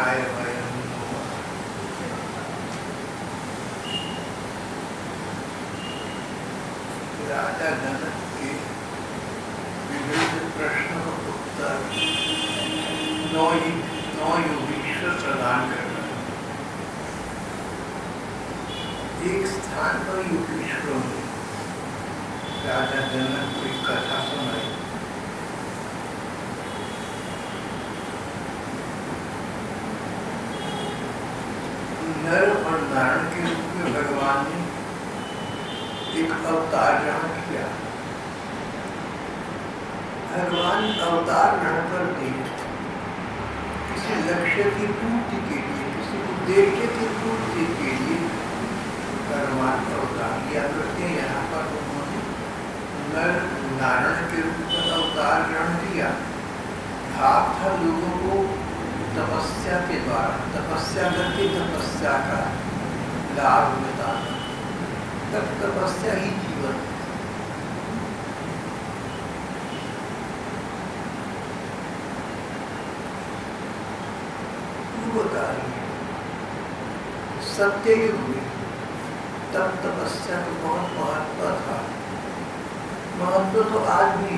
कृष्णाय वयं नमः। राजा जनक के विभिन्न प्रश्नों का उत्तर नौ योगीश्वर प्रदान कर रहे हैं। एक स्थान पर योगीश्वरों ने राजा जनक को एक कथा सुनाई। नर और नारायण के रूप में भगवान ने एक अवतार ग्रहण किया। भगवान अवतार ग्रहण करके किसी लक्ष्य की पूर्ति के लिए, किसी उद्देश्य की पूर्ति के लिए भगवान अवतार लिया करते हैं। यहाँ पर उन्होंने नर नारायण के रूप में अवतार ग्रहण किया। भाव था लोगों को तपस्या के द्वारा, तपस्या करके तपस्या का लाभ बताना। तब तपस्या ही जीवन। पूर्वकाली सत्ययुग में तब तपस्या को बहुत महत्व था। महत्व तो आज भी,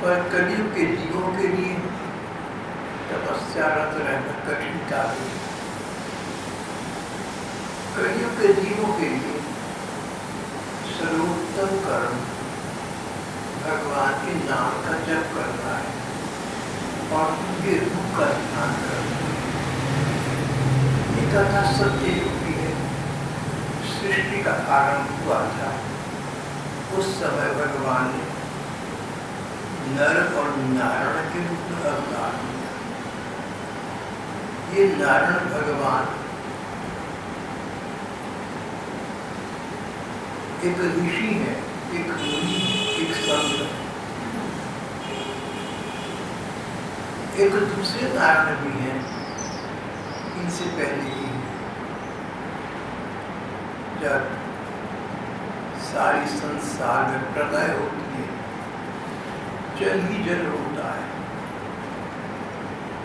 पर कलयुग के जीवों के लिए तपस्यारत रहना कठिन कार्य है। कलयुग के जीवों के लिए सर्वोत्तम कर्म भगवान के नाम का जप करना है और उनके रूप का ध्यान करना है। ये कथा सत्ययुग की है। सृष्टि का आरंभ हुआ था। उस समय भगवान ने नर और नारायण के रूप में अवतार लिया। ये नारायण भगवान एक ऋषि है, एक मुनि, एक संत। एक दूसरे नारायण भी हैं इनसे पहले ही। जब सारी संसार में प्रलय होती है, जल ही जल होता है।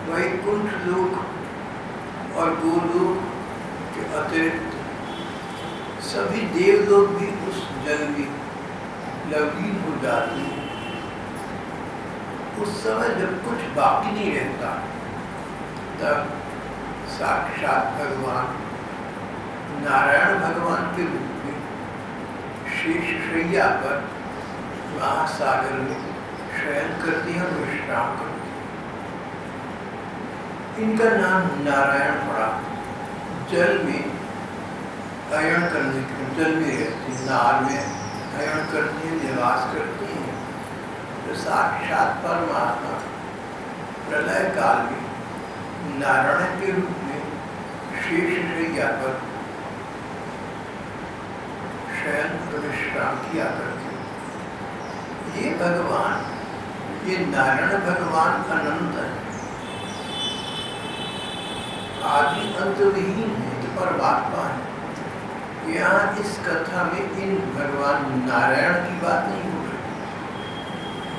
वैकुंठ लोक और गोलोक के अतिरिक्त सभी देवलोक भी उस जल में लवलीन हो जाते हैं। उस समय जब कुछ बाकी नहीं रहता, तब साक्षात भगवान नारायण भगवान के रूप में शेष शैया पर महासागर में शयन करते हैं और विश्राम करते हैं। इनका नाम नारायण पड़ा। जल में अयन करने के, जल में रहती हैं, नार में अयन करती हैं, निवास करती हैं। तो साक्षात परमात्मा प्रलय काल में नारायण के रूप में शेष शैया पर शयन और विश्राम किया करते हैं। ये भगवान, ये नारायण भगवान अनंत है, आदि अंत विहीन है, तो परमात्मा है। यहाँ इस कथा में इन भगवान नारायण की बात नहीं हो रही।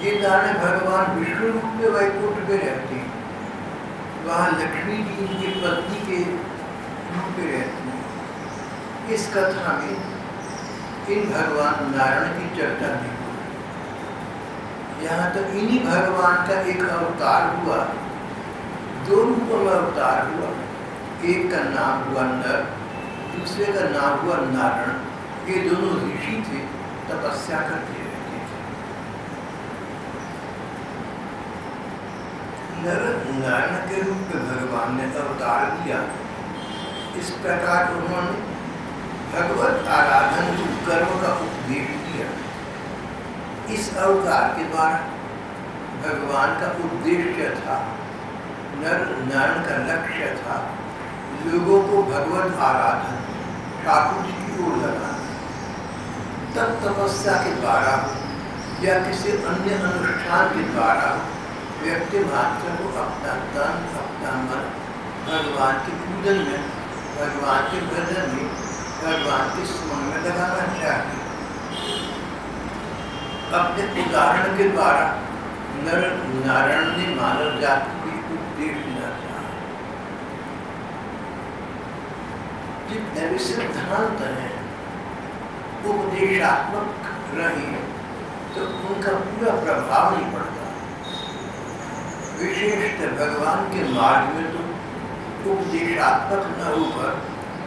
ये नारायण भगवान विष्णु रूप में वैकुंठ में रहते हैं। वहाँ लक्ष्मी जी इनकी पत्नी के रूप में रहती हैं। इस कथा में इन भगवान नारायण की चर्चा नहीं हो रही। यहाँ तो इन्हीं भगवान का एक अवतार हुआ, दो रूपों में अवतार हुआ। एक का नाम हुआ नर, दूसरे का नाम हुआ नारायण। ये दोनों ऋषि थे, तपस्या करते रहते थे। नर नारायण के रूप में भगवान ने अवतार लिया। इस प्रकार उन्होंने भगवत आराधन के कर्म का उपदेश दिया। इस अवतार के द्वारा भगवान का उद्देश्य था, नर नारायण का लक्ष्य था लोगों को भगवत आराधन, ठाकुर जी की ओर लगाना। तब तपस्या के द्वारा या किसी अन्य अनुष्ठान के द्वारा व्यक्ति मात्र को अपना तन, अपना मन भगवान के पूजन में, भगवान के भजन में, भगवान के स्मरण में लगाना चाहिए। अपने उदाहरण के द्वारा नर नारायण ने मानव जाति को उपदेश देना चाहा। जितने भी सिद्धांत हैं उपदेशात्मक रहे तो उनका पूरा प्रभाव नहीं पड़ता। विशेषतः भगवान के मार्ग में तो उपदेशात्मक न होकर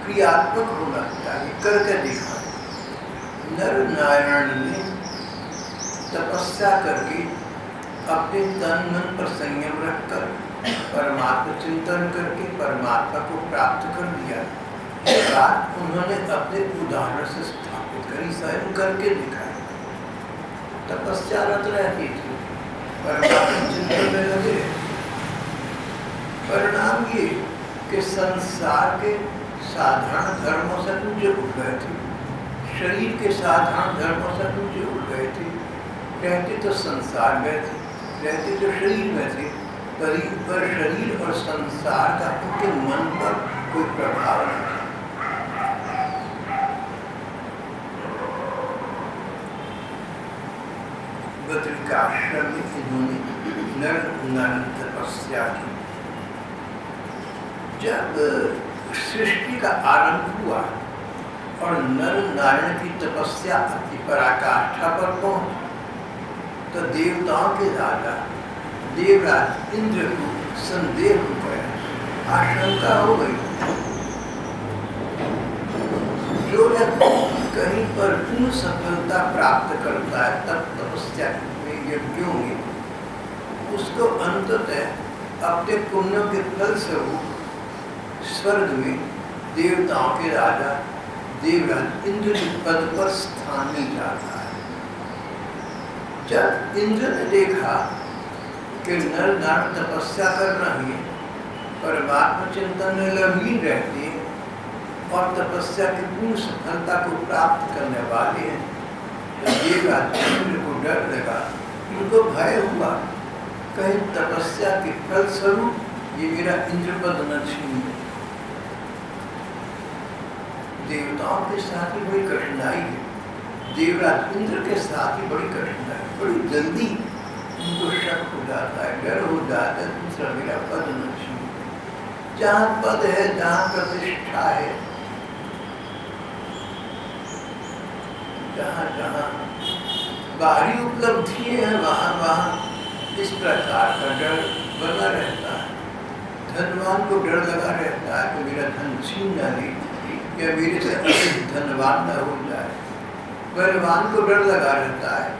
क्रियात्मक होना चाहिए, करके दिखा। नर नारायण ने तपस्या करके अपने तन मन पर संयम रखकर परमात्मा चिंतन करके परमात्मा को प्राप्त कर दिया। बात उन्होंने अपने उदाहरण से स्थापित करी, स्वयं करके दिखाया। तपस्यारत रहती थी, परमात्मा चिंतन में लगे। परिणाम ये कि संसार के साधारण धर्मों से ऊंचे उठ गए थे, शरीर के साधारण धर्मों से ऊंचे उठ गए थे। रहते तो संसार में थे, रहते तो शरीर में थे, पर शरीर और संसार का उनके मन पर कोई प्रभाव नहीं। बद्रिकाश्रम में इन्होंने नर तपस्या की। जब सृष्टि का आरंभ हुआ और नर नारायण की तपस्या अपनी पराकाष्ठा पर पहुंची तो देवताओं के राजा देवराज इंद्र को संदेह हो गया, आशंका हो गई। जो व्यक्ति कहीं पर पूर्ण सफलता प्राप्त करता है तब तपस्या में यज्ञों में, उसको अंततः अपने पुण्यों के फल स्वरूप स्वर्ग में देवताओं के राजा देवराज इंद्र के पद पर स्थान मिल जाता है। जब इंद्र ने देखा कि नर नारायण तपस्या कर रहे हैं, परमात्मा चिंतन में लीन रहते हैं और तपस्या की पूर्ण सफलता को प्राप्त करने वाले हैं, तो देवराज इंद्र को डर लगा, उनको भय हुआ कहीं तपस्या के फल स्वरूप ये मेरा इंद्र पद न छीन ले। देवताओं के साथ ही बड़ी कठिनाई है, देवराज इंद्र के साथ ही बड़ी कठिनाई, बड़ी जल्दी उनको शक हो जाता है, डर हो जाता है, दूसरा मेरा पद न छीन। जहाँ पद है, जहाँ प्रतिष्ठा है, जहाँ जहाँ बाहरी उपलब्धि है, वहाँ वहाँ इस प्रकार का डर बना रहता है। धनवान को डर लगा रहता है कि मेरा धन छीन न ले या मेरे से अधिक धनवान न हो जाए। बलवान को डर लगा रहता है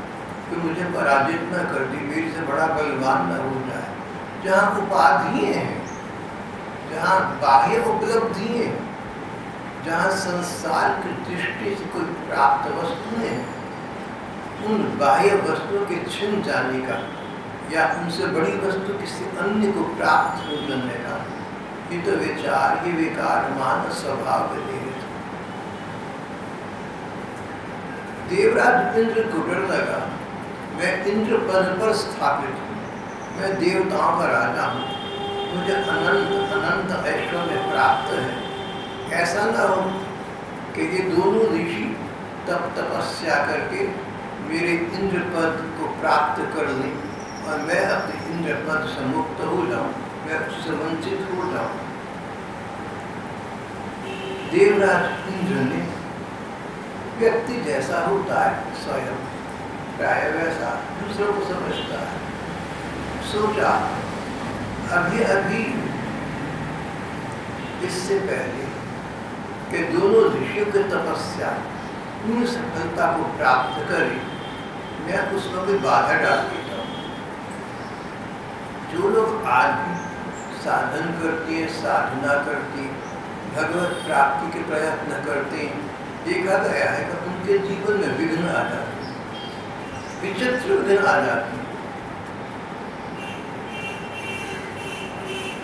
कि मुझे पराजित न कर दी, मेरे से बड़ा बलवान न हो जाए। जहाँ उपाधियाँ हैं, जहाँ बाह्य उपलब्धि है, जहाँ संसार की दृष्टि से कोई प्राप्त वस्तुएं हैं, उन बाह्य वस्तुओं के छिन जाने का या उनसे बड़ी वस्तु किसी अन्य को प्राप्त हो जाने का, ये तो विचार ही विकार मान स्वभाव के लिए। देवराज इंद्र को डर लगा, मैं इंद्र पद पर स्थापित हूँ, मैं देवताओं का राजा हूँ, मुझे अनंत अनंत ऐश्वर्य प्राप्त है। ऐसा न हो कि ये दोनों ऋषि तब तपस्या करके मेरे इंद्र पद को प्राप्त कर लें और मैं अपने इंद्र पद से मुक्त हो जाऊं, मैं उससे वंचित हो जाऊं। देवराज इंद्र ने व्यक्ति जैसा होता है स्वयं प्राय वैसा दूसरों को समझता है, सोचा अभी अभी इससे पहले कि दोनों ऋषियों की तपस्या पूर्ण सफलता को प्राप्त करे, मैं उसमें कोई बाधा डाल देता हूँ। जो लोग आज भी साधन करते हैं, साधना करते हैं, भगवत प्राप्ति के प्रयत्न करते हैं, देखा गया है कि उनके जीवन में विघ्न आ जाते हैं, विचित्र विघ्न आ जाते हैं।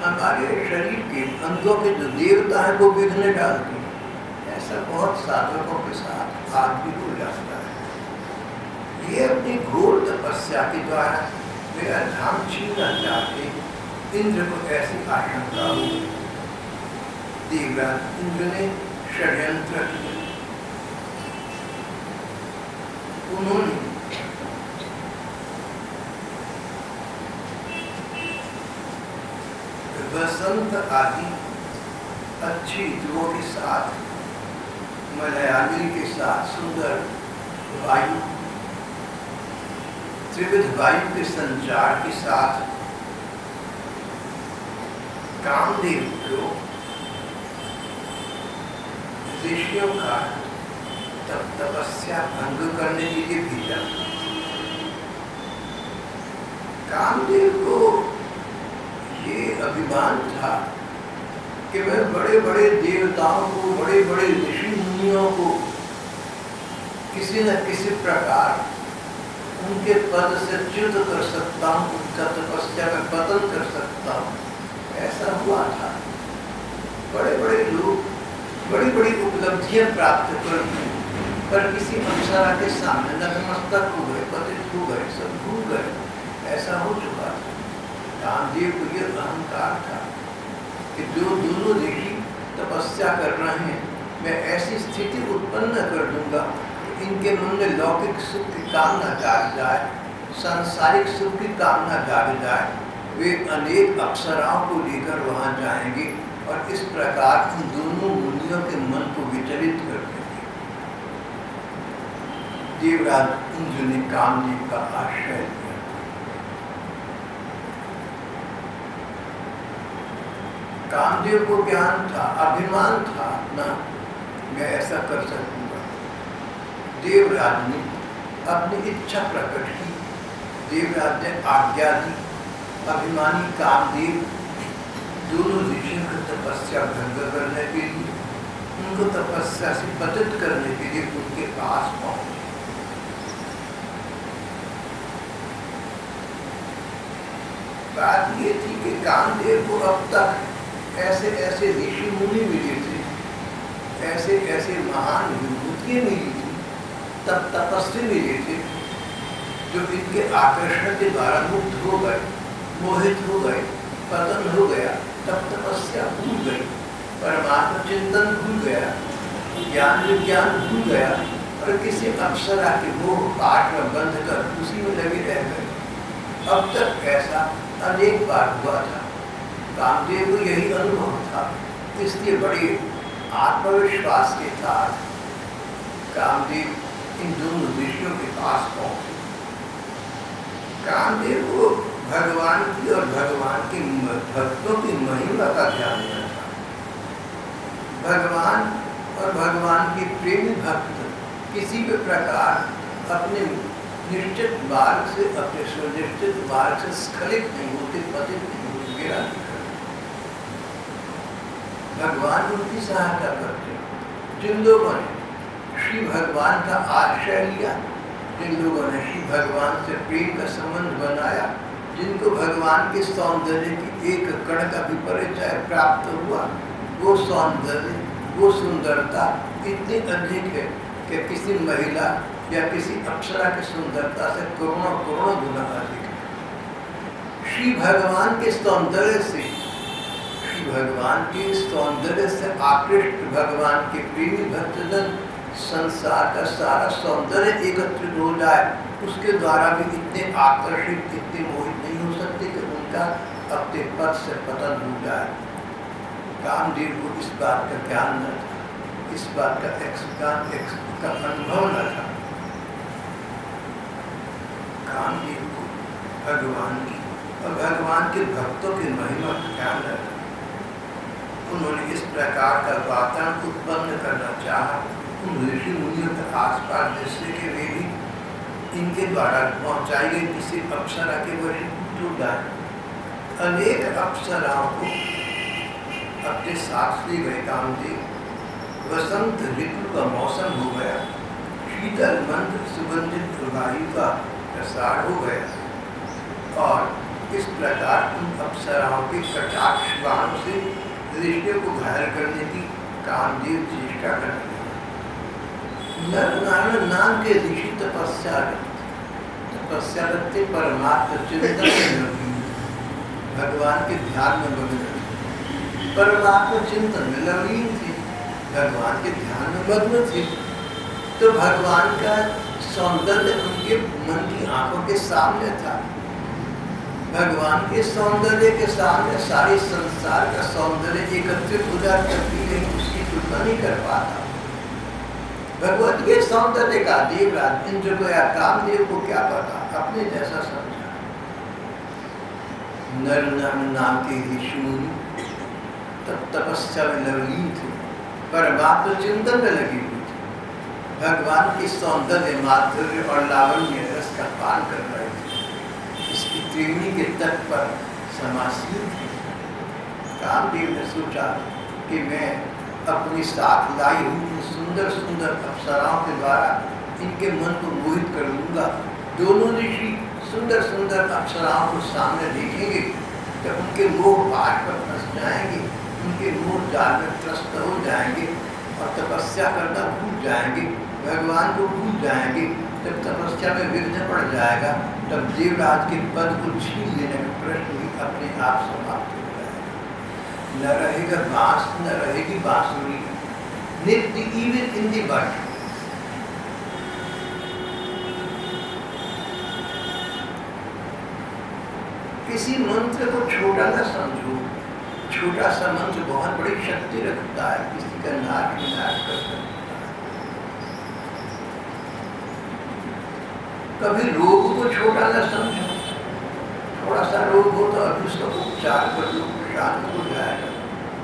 हमारे शरीर के अंगों के जो देवता है वो विघ्न डालते हैं। ऐसा बहुत साधकों के साथ आज भी हो जाता है। ये अपनी घोर तपस्या के द्वारा मेरा धाम छीनना चाहते, इंद्र को ऐसी आशंका हुई। देवराज इंद्र ने षड्यंत्र किया। उन्होंने वसंत आदि अच्छी ऋतुओं के साथ मलयाली के साथ सुंदर वायु, त्रिविध वायु के संचार के साथ कामदेव को ऋषियों का तपस्या भंग करने के लिए भेजा। कामदेव को ये अभिमान था कि मैं बड़े बड़े देवताओं को, बड़े बड़े ऋषि मुनियों को किसी न किसी प्रकार उनके पद से च्युत कर सकता हूँ, उनका तपस्या में पतन कर सकता हूँ। ऐसा हुआ था। बड़े बड़े लोग बड़ी बड़ी उपलब्धियां प्राप्त कर, पर किसी अप्सरा के सामने नतमस्तक हो गए, पतित हो गए, सब भूल गए। ऐसा हो चुका था। कामदेव को यह अहंकार था कि जो दोनों ऋषि तपस्या कर रहे हैं, मैं ऐसी स्थिति उत्पन्न कर दूंगा कि इनके मन में लौकिक सुख की कामना जाग जाए, सांसारिक सुख की कामना जाग जाए। वे अनेक अप्सराओं को लेकर वहां जाएंगे और इस प्रकार उन दोनों मुनियों के मन को विचलित कर देंगे। देवराज इंद्र ने कामदेव का आश्रय लिया। कामदेव को ज्ञान था, अभिमान था ना, मैं ऐसा कर सकूंगा। देवराज ने अपनी इच्छा प्रकट की, देवराज ने आज्ञा दी। अभिमानी कामदेव दोनों ऋषियों की तपस्या भंग करने के लिए, उनको तपस्या से पतित करने के लिए उनके पास पहुंचे। बात ये थी कि कामदेव को अब तक ऐसे ऐसे ऋषि मुनि मिले थे, ऐसे ऐसे महान विभूतियां मिली थी, तब तपस्वी मिले थे जो इनके आकर्षण के द्वारा मुक्त हो गए, मोहित हो गए, पतन हो गया। तब तपस्या भूल गई, परमात्मा चिंतन भूल गया, ज्ञान विज्ञान भूल गया और किसी अप्सरा के मोह पाठ में बंध कर उसी में लगे रह गए। अब तक ऐसा अनेक बार हुआ था। कामदेव को यही अनुभव था, इसलिए बड़े आत्मविश्वास के साथ कामदेव इन दोनों ऋषियों के पास पहुंचे। कामदेव को भगवान की और भगवान के भक्तों की महिमा का ध्यान देना था। भगवान और भगवान के प्रेमी भक्त किसी भी प्रकार अपने निश्चित मार्ग से, अपने सुनिश्चित मार्ग से स्खलित नहीं होते, पतित नहीं होते, गिरा नहीं करते। भगवान उनकी सहायता करते। जिन लोगों ने श्री भगवान का आश्रय लिया, जिन लोगों ने श्री भगवान से प्रेम का संबंध बनाया, जिनको भगवान के सौंदर्य की एक कण का भी परिचय प्राप्त हुआ, वो सौंदर्य, वो सुंदरता इतनी अधिक है कि किसी महिला या किसी अप्सरा की सुंदरता से करोड़ों करोड़ों गुना अधिक है। श्री भगवान के सौंदर्य से, श्री भगवान के सौंदर्य से आकृष्ट भगवान के प्रेमी भक्तजन संसार का सारा सौंदर्य एकत्रित हो जाए, उसके द्वारा भी इतने आकर्षित, इतने मोहित नहीं हो सकते कि उनका अपने पद से पतन हो जाए। कामदेव को इस बात का ज्ञान न था, इस बात का अनुभव न था। कामदेव को भगवान की और भगवान के भक्तों की महिमा का ज्ञान न था। उन्होंने इस प्रकार का वातावरण उत्पन्न करना चाहा उन ऋषि मुनियों के आसपास, जिससे कि वे भी इनके द्वारा पहुंचाई गई किसी अप्सरा के वशीभूत हो जाए। अनेक अप्सराओं को अपने साथ ले गए कामदेव। वसंत ऋतु का मौसम हो गया, शीतल मंद सुगंधित वायु का प्रसार हो गया और इस प्रकार उन अप्सराओं के कटाक्ष बाणों से ऋषियों को घायल करने की कामदेव चेष्टा करते। नर नाम के ऋषि तपस्या करते, परमात्मा चिंतन में भगवान के ध्यान में मग्न, परमात्मा चिंतन में लीन थे, भगवान के ध्यान में मग्न थे। तो भगवान का सौंदर्य उनके मन की आंखों के सामने था। भगवान के सौंदर्य के सामने सारे संसार का सौंदर्य एकत्रित हो जाता, कभी नहीं उसकी तुलना नहीं कर पाता। भगवत के सौंदर्य का देवराज इंद्र को या कामदेव को क्या पता, अपने जैसा समझा। नर नाम के ऋषि तब तपस्या में लगी थी, परमात्मा चिंतन में लगी हुई थी, भगवान की सौंदर्य माधुर्य और लावण्य रस का पान कर रहे थे। इसकी त्रिवेणी के तट पर समासीन थे। कामदेव ने सोचा कि मैं अपनी साथ लाई हुई सुंदर सुंदर अप्सराओं के द्वारा इनके मन को मोहित कर लूंगा। दोनों ऋषि सुंदर सुंदर अप्सराओं को सामने देखेंगे तो उनके मोह पाठ पर फंस जाएंगे, उनके मोह जाल में त्रस्त हो जाएंगे और तपस्या करना भूल जाएंगे, भगवान को भूल जाएंगे। जब तपस्या में विघ्न पड़ जाएगा तब देवराज के पद को छीन लेने में प्रश्न ही अपने आप समाप्त हो जाएगा। न रहेगा बांस, न रहेगी बांसुरी, नित्य इवन इन दी बट। किसी मंत्र को छोटा न समझो, छोटा सा मंत्र बहुत बड़ी शक्ति रखता है, किसी का नाश विनाश कर सकता है। कभी रोग को छोटा न समझो, थोड़ा सा रोग हो तो अभी उसका उपचार कर लो, शांत हो जाएगा,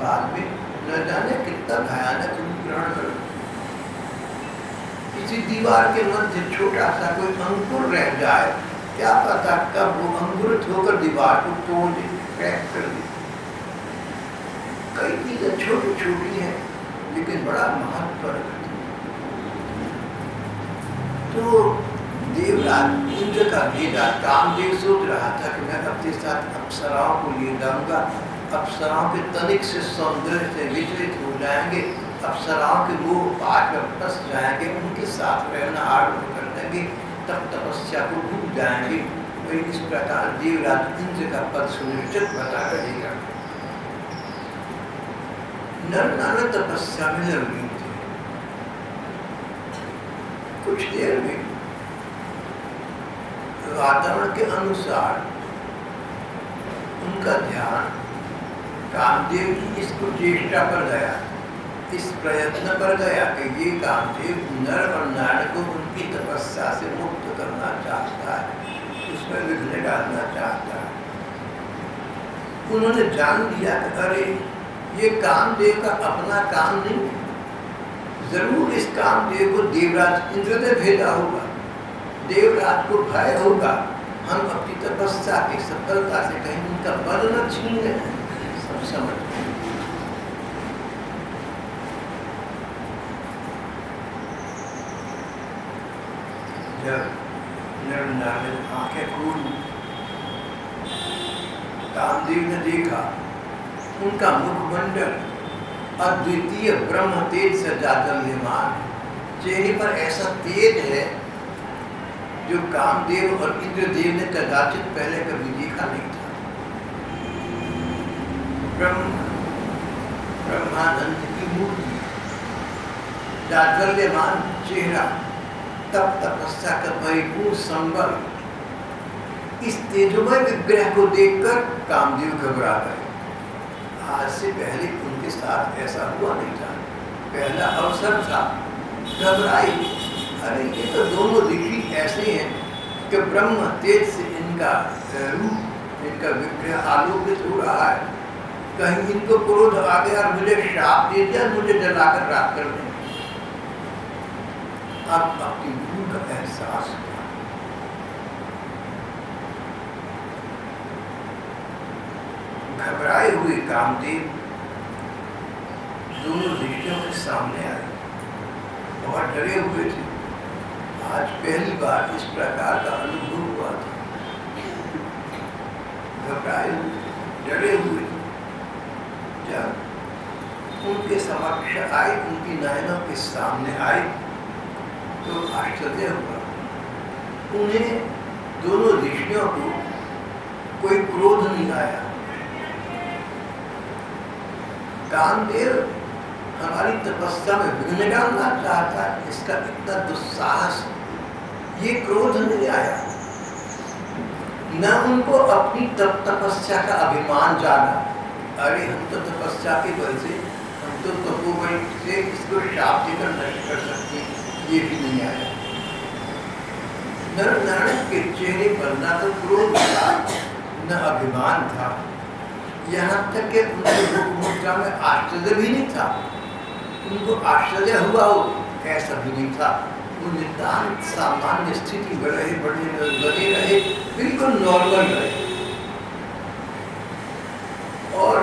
बाद में न जाने कितना भयानक रूप ग्रहण करो। किसी दीवार के मध्य छोटा सा कोई अंकुर रह जाए, क्या पता कब वो अंकुरित होकर दीवार को तोड़ दे, क्रैक कर दे। कई चीजें छोटी छोटी हैं लेकिन बड़ा महत्व रखती है। तो देवराज इंद्र का भेजा कामदेव सोच रहा था कि मैं अपने साथ अप्सराओं को ले जाऊंगा, अप्सराओं के तनिक से सौंदर्य से विचलित हो जाएंगे, अप्सराओं के वो पाठ में फंस जाएंगे, उनके साथ रहना आरंभ कर देंगे, तब तपस्या को भूल जाएंगे। वही इस प्रकार देवराज इंद्र का पद सुनिश्चित बता रहेगा। नर नाना तपस्या में लगी थी। कुछ देर में वातावरण के अनुसार उनका ध्यान कामदेव की इस कुचेष्टा पर गया, इस प्रयत्न पर गया कि ये कामदेव नर और नारी को उनकी तपस्या से मुक्त करना चाहता है, उसमें विघ्न डालना चाहता है। उन्होंने जान लिया कि अरे ये कामदेव का अपना काम नहीं, जरूर इस कामदेव को देवराज इंद्र ने भेजा होगा, देवराज को भय होगा हम अपनी तपस्या की सफलता से कहीं उनका बल न छीन लें। सब समझ जब नर आंखें खोली, कामदेव ने देखा उनका मुखमंडल अद्वितीय ब्रह्म तेज से जाज्वल्यमान, चेहरे पर ऐसा तेज है जो कामदेव और इंद्रदेव ने कदाचित पहले कभी देखा नहीं था। ब्रह्मानंद की मूर्ति, जाज्वल्यमान चेहरा, तप तपस्या का परिपूर्ण संबल, इस तेजोमय विग्रह को देखकर कामदेव घबरा गए। आज से पहले उनके साथ ऐसा हुआ नहीं था, पहला अवसर था, घबराई। अरे ये तो दोनों ऋषि ऐसे हैं कि ब्रह्म तेज से इनका रूप, इनका विग्रह आलोकित हो रहा है, कहीं इनको क्रोध आ गया और मुझे श्राप दे दिया, मुझे जलाकर राख कर दें। अब अपनी भूल का एहसास हुआ। घबराए हुए कामदेव दोनों ऋषियों के सामने आए, बहुत डरे हुए थे। आज पहली बार इस प्रकार का अनुभव हुआ था। घबराए डरे हुए जब उनके समक्ष आए, उनकी नयनों के सामने आए तो आश्चर्य हुआ। उन्हें दोनों ऋषियों को कोई क्रोध नहीं आया। कामदेव हमारी तपस्या में विघ्न डालना चाहता है, इसका इतना दुस्साहस, ये क्रोध नहीं आया। न उनको अपनी तपस्या का अभिमान जाना, अरे हम तो तपस्या के बल से, हम तो तपोबल से इसको शाप देकर नष्ट कर सकते हैं, ये भी नहीं आया। नर नारायण के चेहरे पर न तो क्रोध था न अभिमान था, यहाँ तक कि उनके मुद्रा में आश्चर्य भी नहीं था। उनको आश्चर्य हुआ हो ऐसा भी नहीं था। वो नितांत सामान्य स्थिति में रहे, बने रहे, बिल्कुल नॉर्मल रहे। और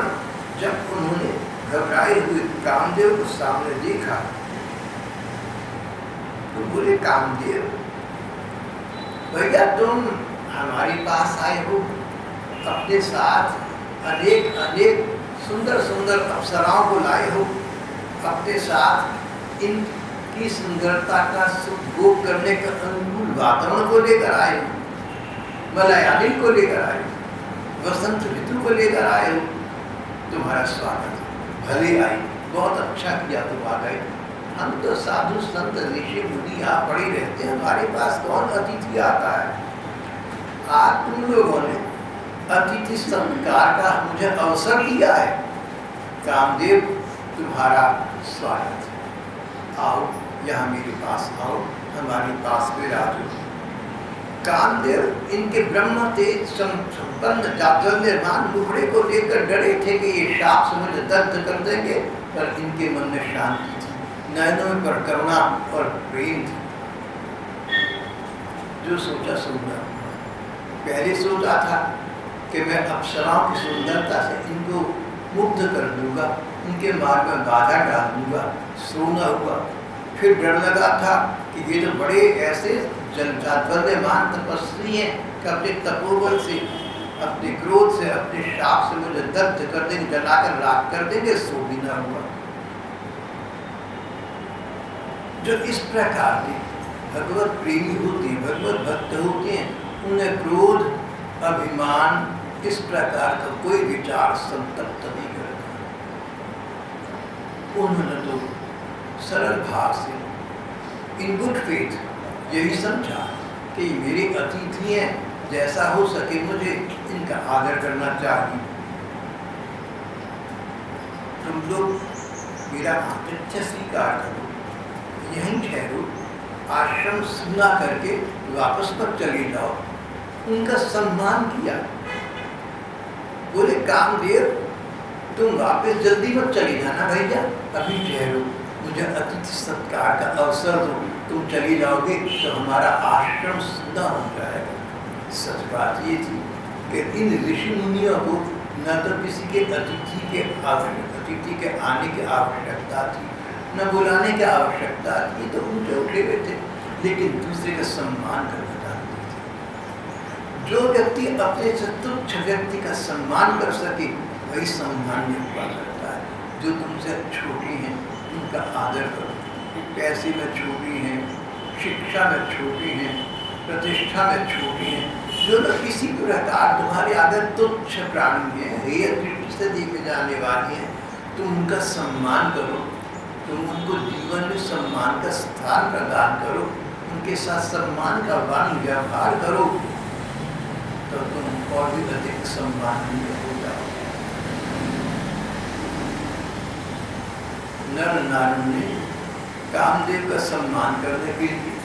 जब उन्होंने घबराए हुए कामदेव को सामने देखा तो बोले, कामदेव भैया तुम हमारे पास आए हो, अपने साथ अनेक अनेक सुंदर सुंदर अप्सराओं को लाए हो, अपने साथ इनकी सुंदरता का सुख भोग करने का अनुकूल वातावरण को लेकर आए हो, मलयाली को लेकर आए हो, वसंत ऋतु को लेकर आए हो। तुम्हारा स्वागत, भले आई, बहुत अच्छा किया तुम आ गए। हम तो साधु संत ऋषि मुनि यहाँ पड़े रहते हैं, हमारे पास कौन अतिथि आता है। आज तुम लोगों ने अतिथि सत्कार का मुझे अवसर दिया है। कामदेव तुम्हारा स्वागत है, आओ यहाँ मेरे पास आओ, हमारे पास विराजो। कामदेव इनके ब्रह्म तेज संपन्न जाज्वल्यमान मुखड़े को लेकर डरे थे कि ये शाप से मुझे दर्द कर देंगे, पर इनके मन में शांति थी, नयनों पर करुणा और प्रेम थी। जो सोचा सुंदर, पहले सोचा था कि मैं अप्सराओं की सुंदरता से इनको मुग्ध कर दूंगा, इनके मार्ग में बाधा डाल दूंगा, सोना हुआ। फिर डर लगा था कि ये तो बड़े ऐसे जाज्वल्यमान तपस्वी हैं कि अपने तपोबल से, अपने क्रोध से, अपने शाप से मुझे दग्ध कर देंगे, जलाकर राख कर देंगे, सो भी ना हुआ। जो इस प्रकार के भगवत प्रेमी होते हैं, भगवत भक्त होते हैं, उन्हें क्रोध, अभिमान इस प्रकार का कोई विचार संतप्त नहीं करता। उन्होंने तो सरल भाव से, इन गुड फेथ, यही समझा कि मेरे अतिथि हैं, जैसा हो सके मुझे इनका आदर करना चाहिए। तुम लोग मेरा आतिथ्य स्वीकार करो, यहीं ठहरो, आश्रम सुना करके वापस पर चले जाओ। उनका सम्मान किया। बोले, कामदेव तुम वापस जल्दी मत चले जाना भैया, अभी ठहरो, मुझे अतिथि सत्कार का अवसर दो। तुम चली जाओगे तो हमारा आश्रम सुना हो जाएगा। सच बात ये थी कि इन ऋषि मुनियों को न तो किसी के अतिथि के आने की आवश्यकता थी, न बुलाने की आवश्यकता थी, तो उनके उठे हुए थे, लेकिन दूसरे का सम्मान करना जानते थे। जो व्यक्ति अपने से तुच्छ व्यक्ति का सम्मान कर सके वही सम्मान्य हुआ करता है। जो तुमसे छोटे हैं उनका आदर करो, पैसे में छोटी हैं, शिक्षा में छोटी हैं, प्रतिष्ठा में छोटी हैं, जो लोग किसी प्रकार तुम्हारे आदर तुच्छ प्राणी हैं, हेय दृष्टि से देखे जाने वाले हैं, तुम उनका सम्मान करो, तुम उनको जीवन में सम्मान का स्थान प्रदान करो, उनके साथ सम्मान का वाणी व्यवहार करो, तो तुम और भी अधिक सम्माननीय हो जाओ। नर नारायण ने कामदेव का सम्मान करने के लिए,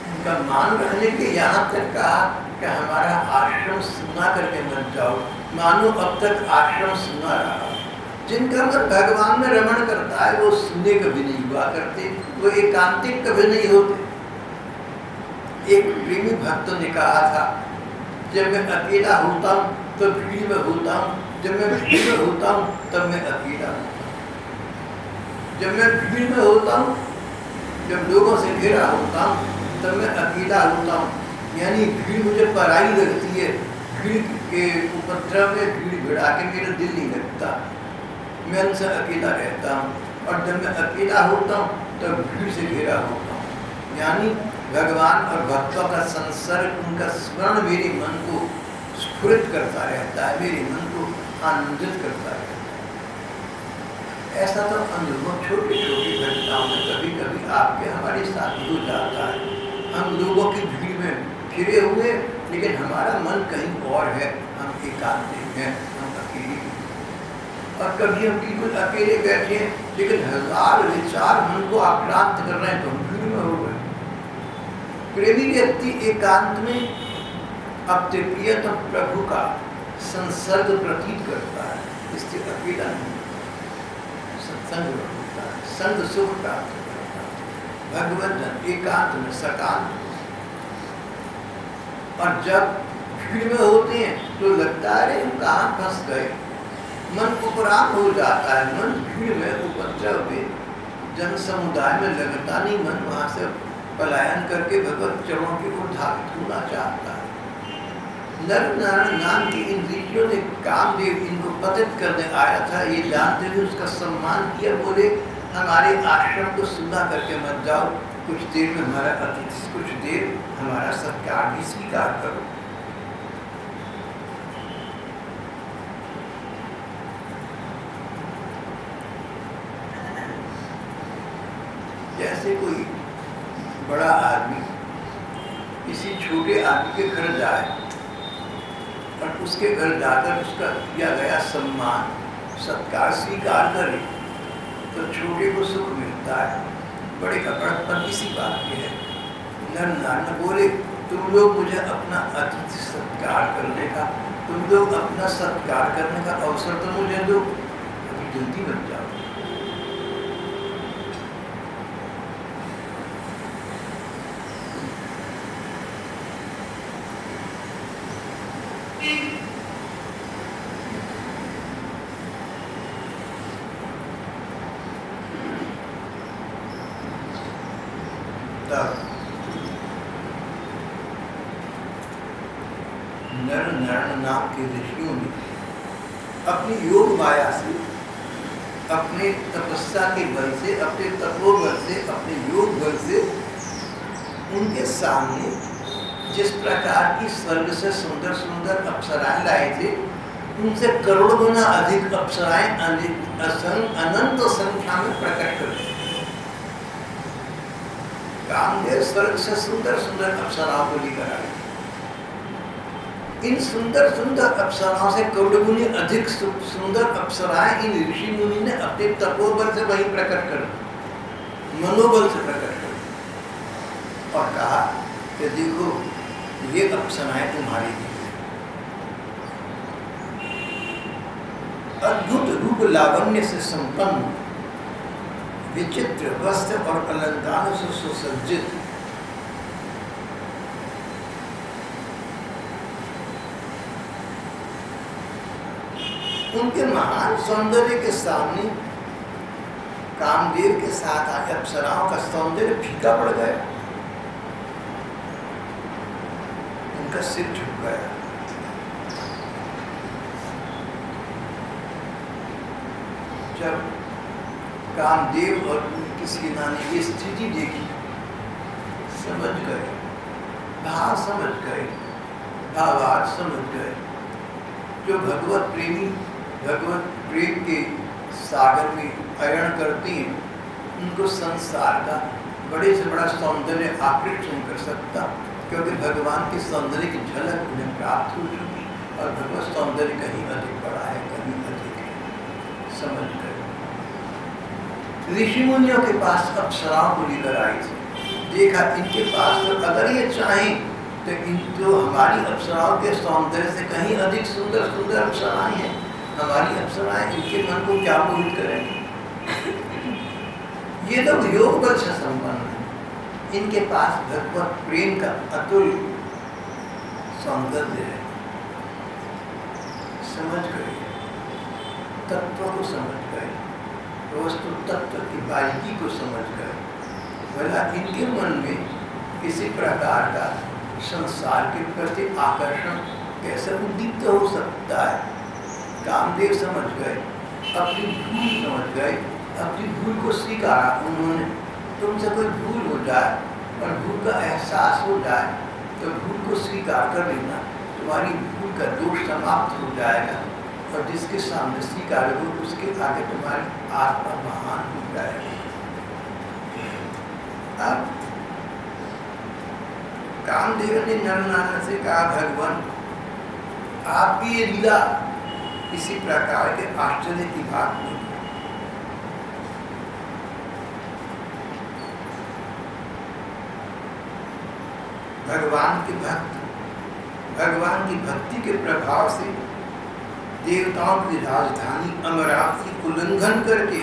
उनका मान रखने के यहाँ तक कहा कि हमारा आश्रम सुना करके मत जाओ। मानो अब तक आश्रम सुना रहा। जिनका मन भगवान में रमण करता है वो सुने कभी नहीं हुआ करते, वो एकांतिक कभी नहीं होते। एक प्रेमी भक्त ने कहा था, जब मैं अकेला होता हूँ तो भीड़ में होता हूँ, जब मैं भीड़ में होता हूँ तब मैं अकेला हूँ। जब मैं भीड़ में होता हूँ, जब लोगों से घिरा होता हूँ, तब मैं अकेला होता हूँ। यानी भीड़ मुझे पराई लगती है, भीड़ के उपद्रव में भीड़ भिड़ा के मेरा दिल नहीं लगता, मैं उनसे अकेला रहता हूँ। और जब मैं अकेला होता हूँ तब भीड़ से घिरा होता हूँ। यानी भगवान और भक्तों का संसर्ग, उनका स्मरण मेरे मन को स्फुरित करता रहता है, मेरे मन को आनंदित करता रहता है। ऐसा तो अनुभव छोटी छोटी घटनाओं में कभी कभी आपके हमारे साथ हो जाता है। हम लोगों की भीड़ में घिरे हुए, लेकिन हमारा मन कहीं और है, हम एकांतिक हैं, हम अकेले। और कभी हम बिल्कुल अकेले बैठे हैं, लेकिन हजार विचार मन को आक्रांत कर रहे हैं, तो हम भीड़ में हो गए। प्रेमी व्यक्ति एकांत में अपने प्रियतम प्रभु का संसर्ग प्रतीत करता है, इससे अकेला नहीं, सत्संग होता है, संग सुख प्राप्त करता है। भगवत जन एकांत में सकांत, और जब भीड़ में होते हैं तो लगता है हम कहाँ फंस गए, मन उपराम हो जाता है, मन भीड़ में उपद्रव में जन समुदाय में लगता नहीं, मन वहां से पलायन करके भगवत चरणों की ओर धावित होना चाहता है। नर नारायण नाम की इन ऋषियों ने कामदेव इनको पतित करने आया था, ये जानते हुए उसका सम्मान किया, बोले हमारे आश्रम को सुना करके मत जाओ, कुछ देर में हमारा अतिथि, कुछ देर हमारा सत्कार भी स्वीकार करो। जैसे कोई बड़ा आदमी किसी छोटे आदमी के घर जाए और उसके घर जाकर उसका किया गया सम्मान सत्कार स्वीकार करे तो छोटे को सुख मिलता है, बड़े का बड़प्पन किसी बात के है। नर नारायण बोले तुम लोग मुझे अपना अतिथि सत्कार करने का, तुम लोग अपना सत्कार करने का अवसर तो मुझे दो, अभी जल्दी बन जाओ। नर नारायण नाम के ऋषियों ने अपनी योग माया से, अपने तपस्या के बल से, अपने तपोबल से, अपने योग बल से उनके सामने जिस प्रकार की स्वर्ग से सुंदर सुंदर अप्सराएं लाए थे, उनसे करोड़ गुना अधिक अप्सराएं अनंत संख्या में प्रकट कर दी। कामदेव स्वर्ग से सुंदर सुंदर अप्सराओं को लेकर आए। इन सुंदर सुंदर अप्सराओं से करोड़ गुनी अधिक सुंदर अप्सराएं इन ऋषि मुनि ने अपने तपोबल से वही प्रकट कर, मनोबल से प्रकट कर, और कहा कि देखो ये अप्सराएं तुम्हारी हैं। अद्भुत रूप लावण्य से संपन्न, विचित्र वस्त्र और अलंकारों से सुसज्जित, उनके महान सौंदर्य के सामने कामदेव के साथ आए अप्सराओं का सौंदर्य फीका पड़ गया, उनका सिर झुक गया। जब कामदेव और उनकी सेना ने ये स्थिति देखी, समझ गए, भाव समझ गए, भावार्थ समझ गए। जो भगवत प्रेमी भगवत प्रेम के सागर में अयण करती हैं, उनको संसार का बड़े से बड़ा सौंदर्य आकृष्ट नहीं कर सकता, क्योंकि भगवान के सौंदर्य की झलक उन्हें प्राप्त हो चुकी और भगवत सौंदर्य कहीं अधिक बड़ा है, कहीं अधिक है, समझ गए। ऋषि मुनियों के पास अप्सराओं को लेकर आई थी, देखा इनके पास तो अगर ये चाहें तो इन जो हमारी अप्सराओं के सौंदर्य से कहीं अधिक सुंदर सुंदर अप्सराएं हैं, हमारी अप्सराएं इनके मन को क्या मोहित करेंगे। ये लोग योग बल से संपन्न हैं, इनके पास भगवत प्रेम का अतुल सौंदर्य है। समझ गए, तत्व को समझ गए, वस्तु तत्व की बारीकी को समझ गए। भला इनके मन में किसी प्रकार का संसार के प्रति आकर्षण कैसे उद्दीप्त हो सकता है। कामदेव समझ गए, अपनी भूल समझ गए, अपनी भूल को स्वीकारा उन्होंने। तुमसे कोई भूल हो जाए और भूल का एहसास हो जाए तो भूल को स्वीकार कर लेना, तुम्हारी भूल का दोष समाप्त हो जाएगा, और जिसके सामने स्वीकार हो उसके आगे तुम्हारी आत्मा महान हो जाएगी। अब कामदेव ने नर नारायण से कहा, भगवान आपकी ये लीला किसी प्रकार के आश्चर्य की बात नहीं। भगवान के भक्त भगवान की भक्ति के प्रभाव से देवताओं की राजधानी अमरावती को उल्लंघन करके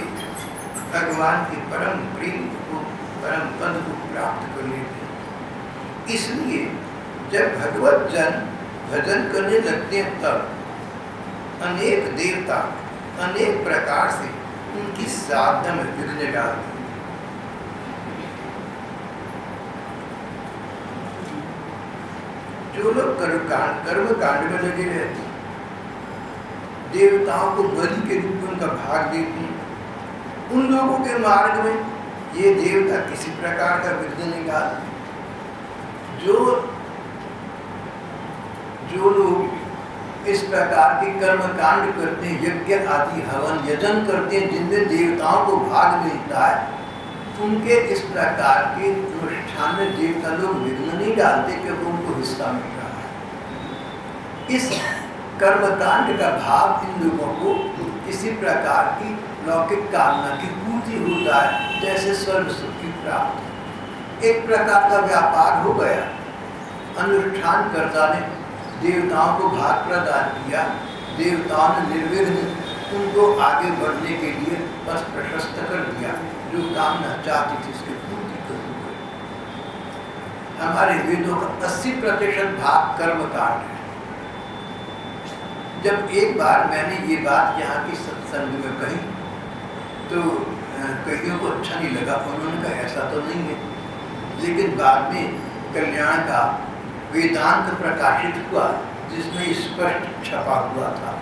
भगवान के परम प्रेम को, परम पद को प्राप्त कर लेते। इसलिए जब भगवत जन भजन करने लगते हैं तब अनेक देवता अनेक प्रकार से उनकी साधना में विघ्न डालते हैं। जो लोग कर्म कांड में लगे रहते हैं, देवताओं को बलि के रूप में उनका भाग देते हैं, उन लोगों के मार्ग में ये देवता किसी प्रकार का विघ्न नहीं डालते। जो लोग इस प्रकार के कर्म कांड करते हैं, यज्ञ आदि हवन यजन करते हैं जिनमें देवताओं को भाग मिलता है, उनके इस प्रकार के अनुष्ठान में देवता लोग विघ्न नहीं डालते क्योंकि उनको हिस्सा मिल रहा है। इस कर्मकांड का भाव इन लोगों को किसी प्रकार की लौकिक कामना की पूर्ति होता है, जैसे स्वर्ग सुख की प्राप्ति। एक प्रकार का व्यापार हो गया। अनुष्ठान कर्ता ने देवताओं को भाग प्रदान किया, देवताओं ने निर्विघ्न उनको आगे बढ़ने के लिए बस प्रशस्त कर दिया, जो कामना चाहती थी उसकी पूर्ति कर दी। हमारे वेदों का 80% भाग कर्मकांड है। जब एक बार मैंने ये बात यहाँ की सत्संग में कही तो कईयों को अच्छा नहीं लगा। उन्होंने कहा ऐसा तो नहीं है, लेकिन बाद में कल्याण का वेदांत प्रकाशित हुआ जिसमें स्पष्ट छपा हुआ था।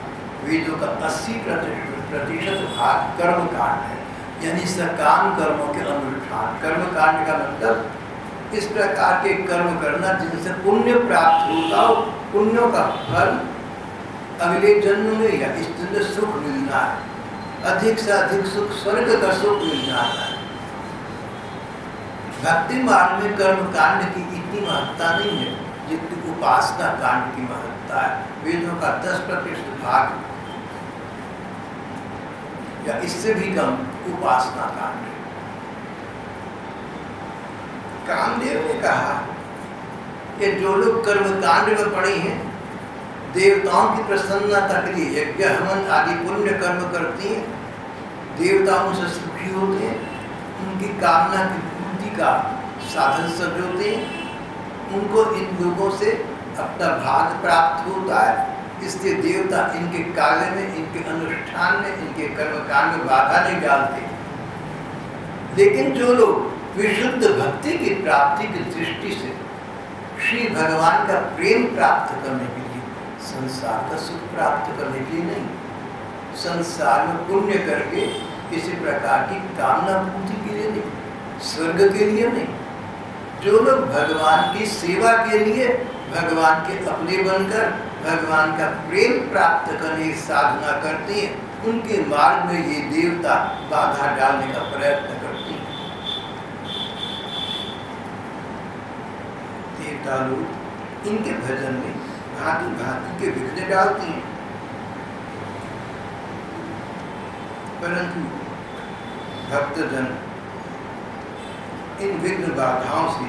वेदों का 80% भाग कर्मकांड है, यानी सकाम कर्मों के अनुष्ठान। कर्मकांड का मतलब इस प्रकार के कर्म करना जिनसे पुण्य प्राप्त होता हो, पुण्यों का फल अगले जन्म में या इस जन्म में सुख मिलना है, अधिक से अधिक सुख, स्वर्ग का सुख मिल जाता है। भक्ति मार्ग में कर्म कांड की इतनी महत्ता नहीं है जितनी उपासना कांड की महत्ता है। वेदों का 10% भाग या इससे भी कम उपासना कांड है। कामदेव ने कहा कि जो लोग कर्म कांड में पड़े हैं, देवताओं की प्रसन्नता के लिए यज्ञ हवन आदि पुण्य कर्म करती हैं, देवता उनसे सुखी होते हैं, उनकी कामना की पूर्ति का साधन सजोते हैं, उनको इन लोगों से अपना भाग प्राप्त होता है। इसलिए देवता इनके कार्य में, इनके अनुष्ठान में, इनके कर्मकांड में बाधा नहीं डालते। लेकिन जो लोग विशुद्ध भक्ति की प्राप्ति की दृष्टि से श्री भगवान का प्रेम प्राप्त करने के लिए, संसार का सुख प्राप्त करने के लिए नहीं, संसार में पुण्य करके किसी प्रकार की कामना पूर्ति के लिए नहीं, स्वर्ग के लिए नहीं, जो लोग भगवान की सेवा के लिए भगवान के अपने बनकर भगवान का प्रेम प्राप्त करने की साधना करते हैं, उनके मार्ग में ये देवता बाधा डालने का प्रयत्न करते हैं। देवता लोग इनके भजन में भांति भांति के विघ्न डालते हैं, परंतु भक्तजन इन विघ्न बाधाओं से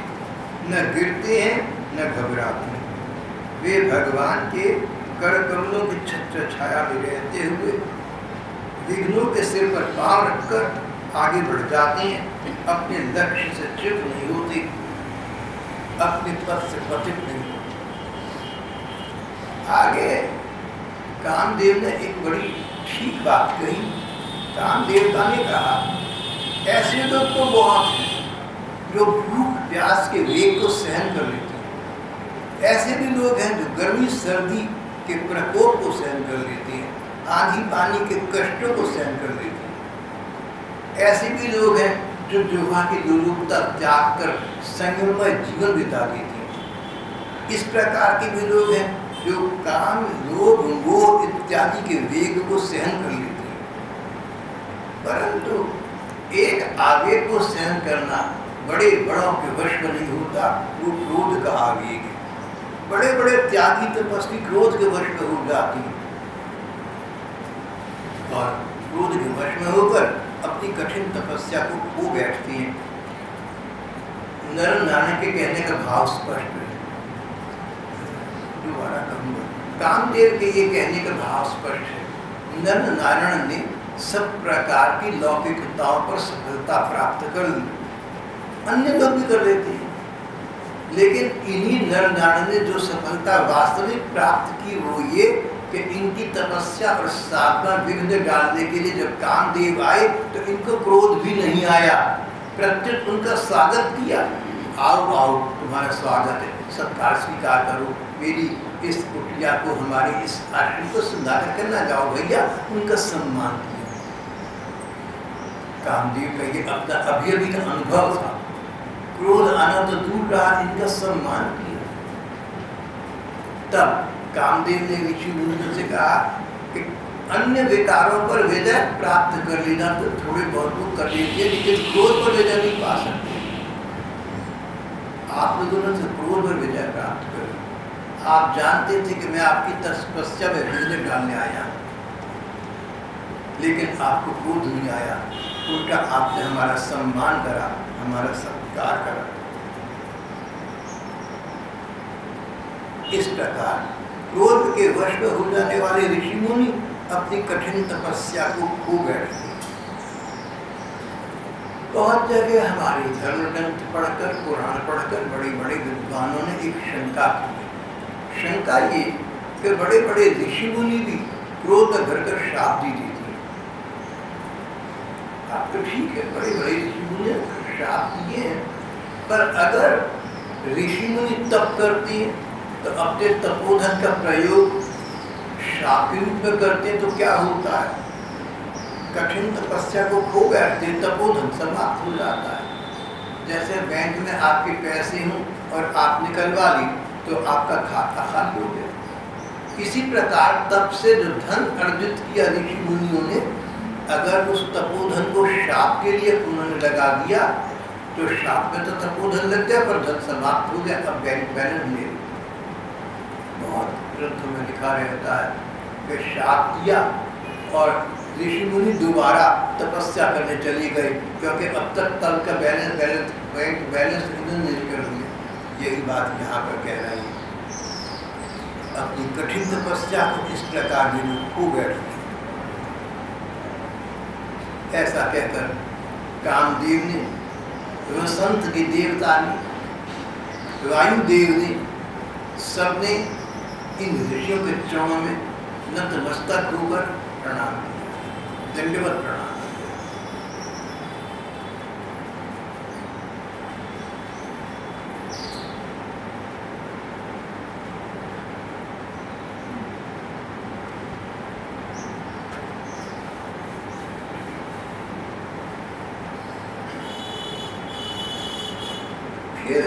न गिरते हैं न घबराते हैं। वे भगवान के कर कमलों की छत्र छाया में रहते हुए विघ्नों के सिर पर पांव रखकर आगे बढ़ जाते हैं। अपने लक्ष्य से च्युत नहीं होते, अपने पथ से पतित नहीं होते। आगे कामदेव ने एक बड़ी ठीक बात कही। कामदेवता ने कहा, ऐसे लोग तो बहुत हैं जो भूख प्यास के वेग को सहन कर लेते हैं, ऐसे भी लोग हैं जो गर्मी सर्दी के प्रकोप को सहन कर लेते हैं, आंधी पानी के कष्टों को सहन कर लेते हैं, ऐसे भी लोग हैं जो जुहा की दुर्लभता त्याग कर संयममय जीवन बिता देते हैं, इस प्रकार के भी लोग हैं जो काम लोभ मोह इत्यादि के वेग को सहन कर लेते हैं। परंतु एक आवेग को सहन करना बड़े बड़ों के वश में नहीं होता, वो क्रोध का आवेग है। बड़े बड़े त्यागी तपस्वी क्रोध के वश में हो जाती है और क्रोध के वश में होकर अपनी कठिन तपस्या को खो बैठती है। नर नारायण के कहने का भाव स्पष्ट है, दोबारा कहूँगा। कामदेव के ये कहने का भाव स्पष्ट है। नर नारायण ने सब प्रकार की लौकिकताओं पर सफलता प्राप्त कर ली, अन्य लोग भी कर लेते हैं, लेकिन इन्हीं नर नारायण ने जो सफलता वास्तविक प्राप्त की वो ये कि इनकी तपस्या और साधना विघ्न डालने के लिए जब कामदेव आए तो इनको क्रोध भी नहीं आया, प्रत्युत उनका स्वागत किया। आओ आओ, तुम्हारा स्वागत है, सत्कार स्वीकार करो, मेरी इस कुटिया को, हमारे इस आश्रम को सुंदर करना, जाओ भैया, उनका सम्मान किया। कामदेव का ये अपना अभी का अनुभव था, क्रोध आना तो दूर रहा, इनका सम्मान किया। तब कामदेव ने ऋषि मुनियों से कहा कि अन्य विकारों पर विजय प्राप्त कर लेना तो थोड़े बहुत लोग कर लीजिए, लेकिन क्रोध पर विजय नहीं पा सकते। आप लोगों से क्रोध पर विजय प्राप्त कर, आप जानते थे कि मैं आपकी तपस्या में विघ्न डालने आया, लेकिन आपको क्रोध नहीं आया, उल्टा आपने हमारा सम्मान करा, हमारा सत्कार करा। इस प्रकार क्रोध के वश में हो जाने वाले ऋषि मुनि अपनी कठिन तपस्या को खो बैठते। बहुत जगह हमारे धर्म ग्रंथ पढ़कर, पुराण पढ़कर बड़े बड़े विद्वानों ने एक शंका की। शंका ये कि बड़े बड़े ऋषि मुनि भी क्रोध में भरकर श्राप दे देते हैं। आप तो ठीक है, बड़े बड़े ऋषि मुनि श्राप दिए हैं, पर अगर ऋषि मुनि तप करते हैं तो अपने तपोधन का प्रयोग श्राप के रूप में करते हैं तो क्या होता है? कठिन तपस्या को खो बैठते, तपोधन समाप्त हो जाता है। जैसे बैंक में आपके पैसे हों और आप निकलवा ली तो आपका खाता खाली हो गया। इसी प्रकार तप से जो धन अर्जित किया ऋषि मुनियों ने, अगर उस तपोधन को श्राप के लिए उन्होंने लगा दिया तो श्राप में तो तपोधन लग गया पर धन समाप्त हो गया, अब बैंक बैलेंस ले। बहुत ग्रंथों में लिखा रहता है कि श्राप दिया और ऋषि मुनि दोबारा तपस्या करने चली गई, क्योंकि अब तक तल का बैंक बैलेंस इन्होंने कर दिया। यही बात यहाँ पर कह रही है। अपनी कठिन तपस्या को इस प्रकार में खो बैठते। ऐसा कहकर कामदेव ने, वसंत के देवता ने, वायुदेव ने, सबने इन ऋषियों के चरणों में नतमस्तक होकर प्रणाम किया, दंडवत प्रणाम। फिर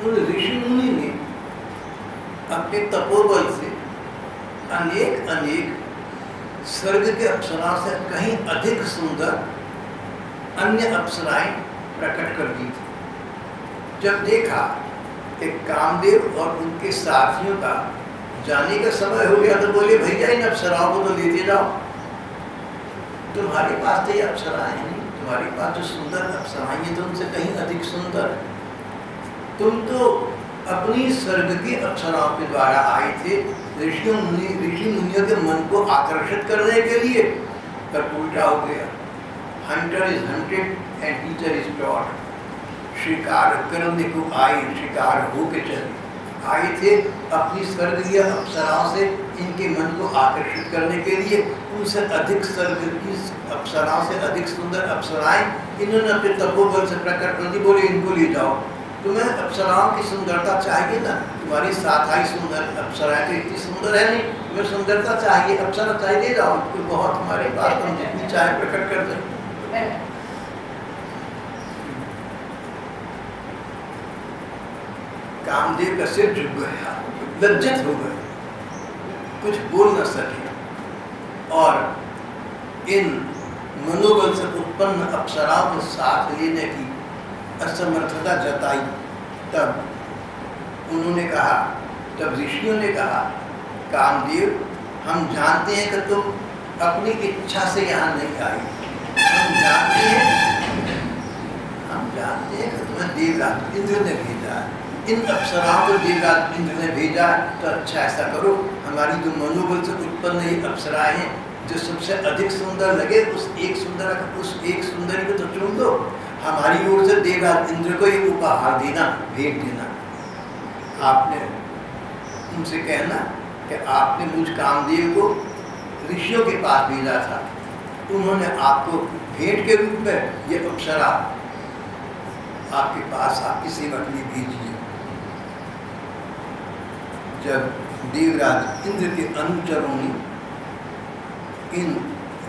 उन ऋषि मुनि ने अपने तपोबल से अनेक स्वर्ग के अप्सरा से कहीं अधिक सुंदर अन्य अप्सराएं प्रकट कर दी थी। जब देखा कि कामदेव और उनके साथियों का जाने का समय हो गया तो बोले, भैया इन अप्सराओं को तो लेते जाओ, तुम्हारे पास तो ये अप्सराएं नहीं, तुम्हारे पास जो सुंदर अप्सराएं हैं तो उनसे कहीं अधिक सुंदर। तुम तो अपनी स्वर्ग की अप्सराओं के द्वारा आए थे ऋषि मुनियों के मन को आकर्षित करने के लिए, पर उल्टा हो गया। Hunter is hunted and teacher is taught. शिकार करने को आए, शिकार होके चले आए थे अपनी स्वर्गीय अप्सराओं से इनके मन को आकर्षित करने के लिए। उनसे अधिक स्वर्ग की अप्सराओं से अधिक सुंदर अप्सराएं इन्होंने अपने तपोबल से प्रकट कर दी। बोले इनको ले जाओ, तुम्हें अप्सराओं की सुंदरता चाहिए ना, तुम्हारी साथ आई सुंदर अप्सराएं तो इतनी सुंदर है नहीं, तुम्हें सुंदरता चाहिए, अप्सरा चाहिए, ले जाओ, तो बहुत हमारे पास, हम जितनी चाहे प्रकट कर दें। कामदेव का सिर झुक गया, लज्जित हो गए, कुछ बोल न सके और इन मनोबल से उत्पन्न अप्सराओं को साथ लेने की असमर्थता जताई। तब उन्होंने कहा, तब ऋषियों ने कहा, कामदेव हम जानते हैं कि तुम अपनी इच्छा से यहाँ नहीं आई, हम जानते हैं कि तुम्हें देवराज इंद्र ने भेजा है, इन अप्सराओं को देवराज इंद्र ने भेजा, तो अच्छा ऐसा करो, हमारी जो मनोबल से उत्पन्न ये अप्सराएं हैं, जो सबसे अधिक सुंदर लगे उस एक सुंदरी को तो चुन दो, हमारी ओर से देवराज इंद्र को ये उपहार देना, भेंट देना। आपने उनसे कहना कि आपने मुझ कामदेव को ऋषियों के पास भेजा था, उन्होंने आपको भेंट के रूप में ये अप्सरा आपके पास आपकी सेवा के लिए भेजी है। जब देवराज इंद्र के अनुचरों ने इन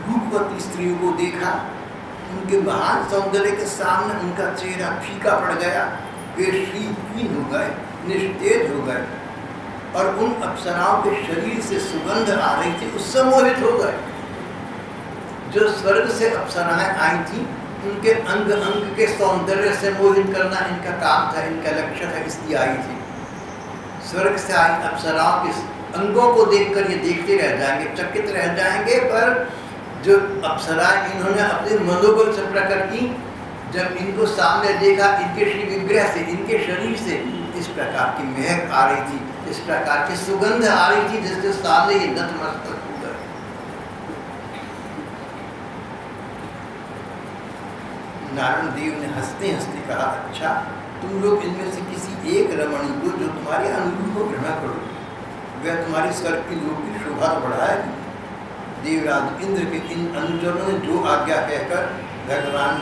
रूपवती स्त्रियों को देखा, उनके महान सौंदर्य के सामने उनका चेहरा फीका पड़ गया, वे श्रीहीन हो गए, निस्तेज हो गए, और उन अप्सराओं के शरीर से सुगंध आ रही थी, उससे मोहित हो गए। जो स्वर्ग से अप्सराएं आई थी, उनके अंग अंग के सौंदर्य से मोहित करना इनका काम था, इनका लक्ष्य था, इसलिए आई थी। स्वर्ग से आई अप्सराओं के अंगों को देखकर ये देखते रह जाएंगे, चकित रह जाएंगे, पर जो अप्सराएं इन्होंने अपने मनोबल से प्रकट की, जब इनको सामने देखा, इनके श्री विग्रह से, इनके शरीर से इस प्रकार की महक आ रही थी, इस प्रकार की सुगंध आ रही थी, जिसके सामने ये नतमस्तक हो गए। नारायण देव ने हंसते हंसते कहा, अच्छा तुम लोग इनमें से किसी एक रमणी को जो तुम्हारे अनुरूप को ग्रहण करो, वह तुम्हारी स्वर्ग की लोक की शोभा बढ़ाएगी। देवराज इंद्र के इन अनुचरों ने जो आज्ञा कहकर भगवान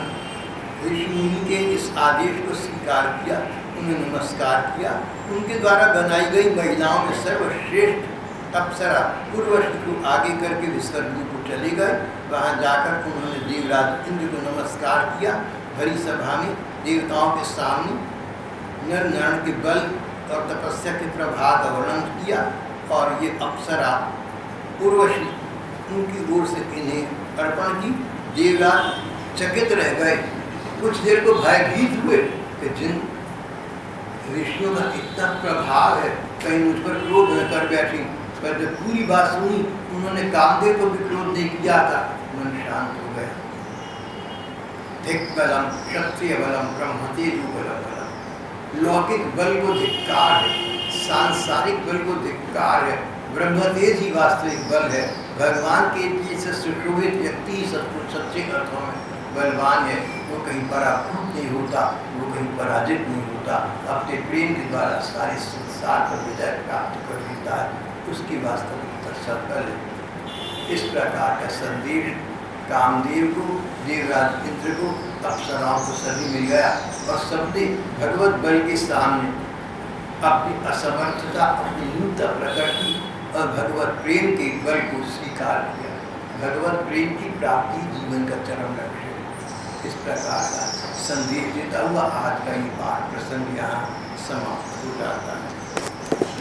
ऋषि मुनि के इस आदेश को स्वीकार किया, उन्हें नमस्कार किया। उनके द्वारा बनाई गई महिलाओं में सर्वश्रेष्ठ अप्सरा उर्वशी को आगे करके विस्वर्ग को चले गए। वहाँ जाकर उन्होंने देवराज इंद्र को नमस्कार किया। भरी सभा में देवताओं के सामने नर नारायण के बल और तपस्या के प्रभाव का वर्णन किया, और ये अप्सरा उर्वशी उनकी ओर से इन्हें अर्पण की। देवराज चकित रह गए, कुछ देर को भयभीत हुए कि जिन ऋषियों का इतना प्रभाव है, कहीं मुझ पर क्रोध न कर बैठी। पर जब पूरी बात सुनी, उन्होंने कामदेव को भी क्रोध नहीं किया था, मन शांत हो गया। धिक् बलम क्षत्रिय बलम ब्रह्मतेजु बलम, लौकिक बल को धिक्कार है, सांसारिक बल को धिक्कार है, ब्रह्मतेज ही वास्तविक बल है। भगवान के जैसे सुशोभित व्यक्ति ही सच्चे अर्थों में बलवान है। वो कहीं पराभूत नहीं होता, वो कहीं पराजित नहीं होता, अपने प्रेम के द्वारा सारे संसार पर विजय प्राप्त कर लेता है, उसकी वास्तविकता सफल है। इस प्रकार का संदेश कामदेव को, देवराज इंद्र को, अप्सराओं को सभी मिल गया, और सबने भगवत बल के सामने अपनी असमर्थता, अपनी न्यूनता प्रकट की और भगवत प्रेम के बल को स्वीकार किया। भगवत प्रेम की प्राप्ति जीवन का चरम लक्ष्य है। इस प्रकार का संदेश देता हुआ आज का ये पाठ प्रसंग यहाँ समाप्त हो जाता है।